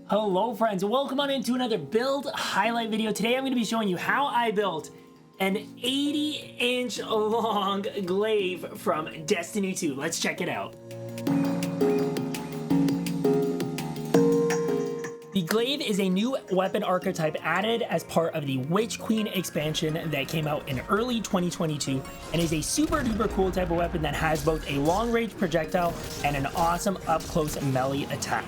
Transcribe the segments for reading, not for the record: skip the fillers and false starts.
Hello friends, welcome on into another build highlight video. Today I'm going to be showing you how I built an 80-inch long glaive from Destiny 2. Let's check it out. The glaive is a new weapon archetype added as part of the Witch Queen expansion that came out in early 2022 and is a super duper cool type of weapon that has both a long range projectile and an awesome up close melee attack.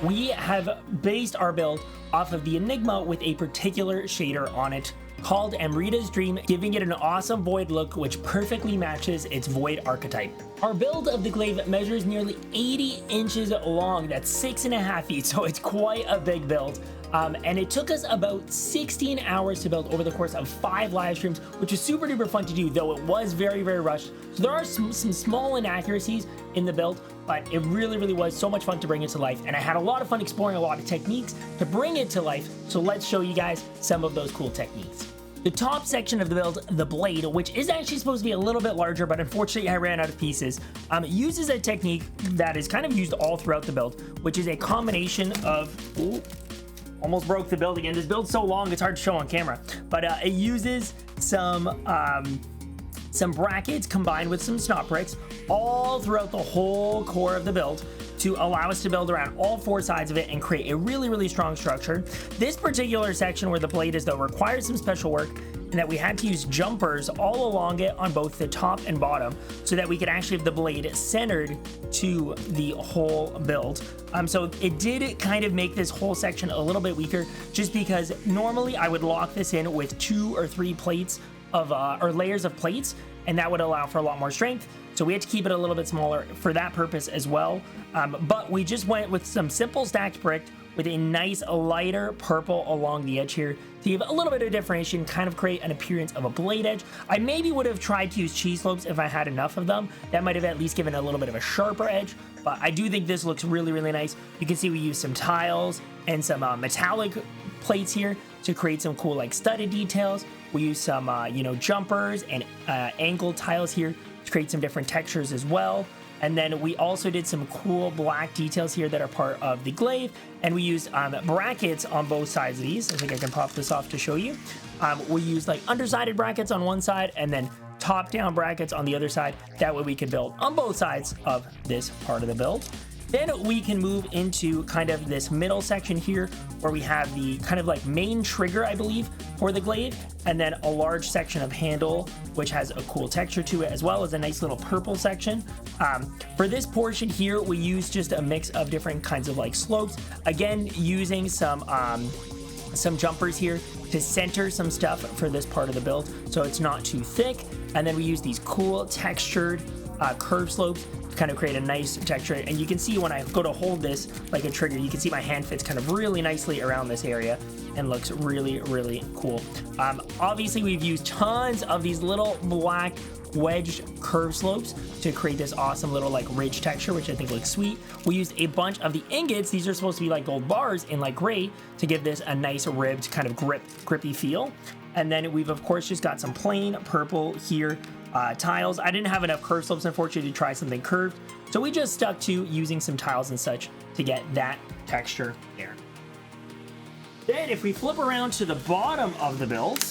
We have based our build off of the Enigma with a particular shader on it called Amrita's Dream, giving it an awesome void look which perfectly matches its void archetype. Our build of the glaive measures nearly 80 inches long, that's 6.5 feet, so it's quite a big build. And it took us about 16 hours to build over the course of 5 live streams, which was super duper fun to do, though it was very rushed. So there are some small inaccuracies in the build, but it really was so much fun to bring it to life. And I had a lot of fun exploring a lot of techniques to bring it to life. So let's show you guys some of those cool techniques. The top section of the build, the blade, which is actually supposed to be a little bit larger, but unfortunately I ran out of pieces, uses a technique that is kind of used all throughout the build, which is a combination of... Ooh, almost broke the build again. This build's so long it's hard to show on camera, but it uses some brackets combined with some snot bricks all throughout the whole core of the build to allow us to build around all 4 sides of it and create a really strong structure. This particular section where the blade is though requires some special work, and that we had to use jumpers all along it on both the top and bottom so that we could actually have the blade centered to the whole build. So it did kind of make this whole section a little bit weaker, just because normally I would lock this in with 2 or 3 plates of or layers of plates, and that would allow for a lot more strength. So we had to keep it a little bit smaller for that purpose as well. But we just went with some simple stacked brick with a nice lighter purple along the edge here to give a little bit of differentiation, kind of create an appearance of a blade edge. I maybe would have tried to use cheese slopes if I had enough of them. That might have at least given a little bit of a sharper edge, but I do think this looks really nice. You can see we use some tiles and some metallic plates here to create some cool like studded details. We use some jumpers and angled tiles here to create some different textures as well. And then we also did some cool black details here that are part of the glaive, and we used brackets on both sides of these. I think I can pop this off to show you. We used like undersided brackets on one side and then top down brackets on the other side. That way we could build on both sides of this part of the build. Then we can move into kind of this middle section here where we have the kind of like main trigger, I believe, for the glaive, and then a large section of handle, which has a cool texture to it, as well as a nice little purple section. For this portion here, we use just a mix of different kinds of like slopes. Again, using some jumpers here to center some stuff for this part of the build so it's not too thick. And then we use these cool textured curve slopes to kind of create a nice texture. And you can see when I go to hold this like a trigger, you can see my hand fits kind of really nicely around this area and looks really cool. Obviously we've used tons of these little black wedged curve slopes to create this awesome little like ridge texture, which I think looks sweet. We used a bunch of the ingots. These are supposed to be like gold bars in like gray to give this a nice ribbed kind of grippy feel. And then we've of course just got some plain purple here tiles. I didn't have enough curve slopes unfortunately to try something curved, so we just stuck to using some tiles and such to get that texture there. Then if we flip around to the bottom of the build,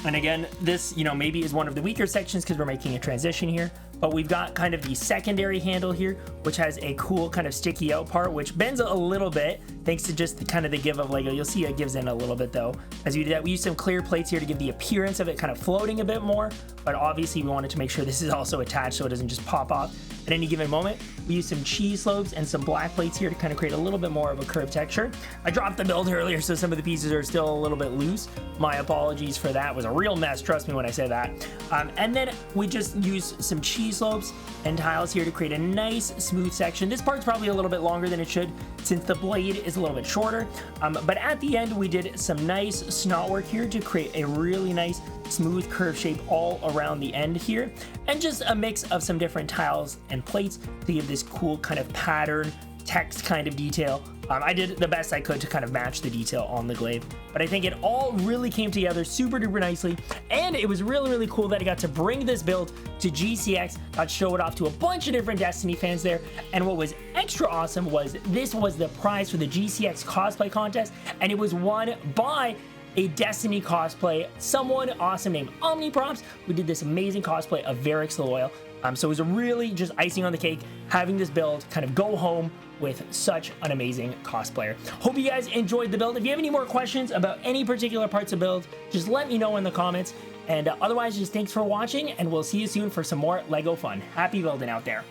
and again, this, maybe is one of the weaker sections because we're making a transition here, but we've got kind of the secondary handle here, which has a cool kind of sticky out part, which bends a little bit thanks to just the give of Lego. You'll see it gives in a little bit though. As we do that, we use some clear plates here to give the appearance of it kind of floating a bit more, but obviously we wanted to make sure this is also attached so it doesn't just pop off at any given moment. We use some cheese slopes and some black plates here to kind of create a little bit more of a curved texture. I dropped the build earlier, so some of the pieces are still a little bit loose. My apologies for that. It was a real mess, trust me when I say that. And then we just use some cheese slopes and tiles here to create a nice smooth section. This part's probably a little bit longer than it should since the blade is a little bit shorter. But at the end, we did some nice snot work here to create a really nice smooth curve shape all around the end here, and just a mix of some different tiles and plates to give this cool kind of pattern text kind of detail I did the best I could to kind of match the detail on the glaive, but I think it all really came together super duper nicely, and it was really, really cool that I got to bring this build to GCX, got to show it off to a bunch of different Destiny fans there, and what was extra awesome was this was the prize for the GCX cosplay contest, and it was won by a Destiny cosplay, someone awesome named Omniprops, who did this amazing cosplay of Varix the Loyal. So it was really just icing on the cake, having this build kind of go home with such an amazing cosplayer. Hope you guys enjoyed the build. If you have any more questions about any particular parts of build, just let me know in the comments. And otherwise, just thanks for watching, and we'll see you soon for some more LEGO fun. Happy building out there.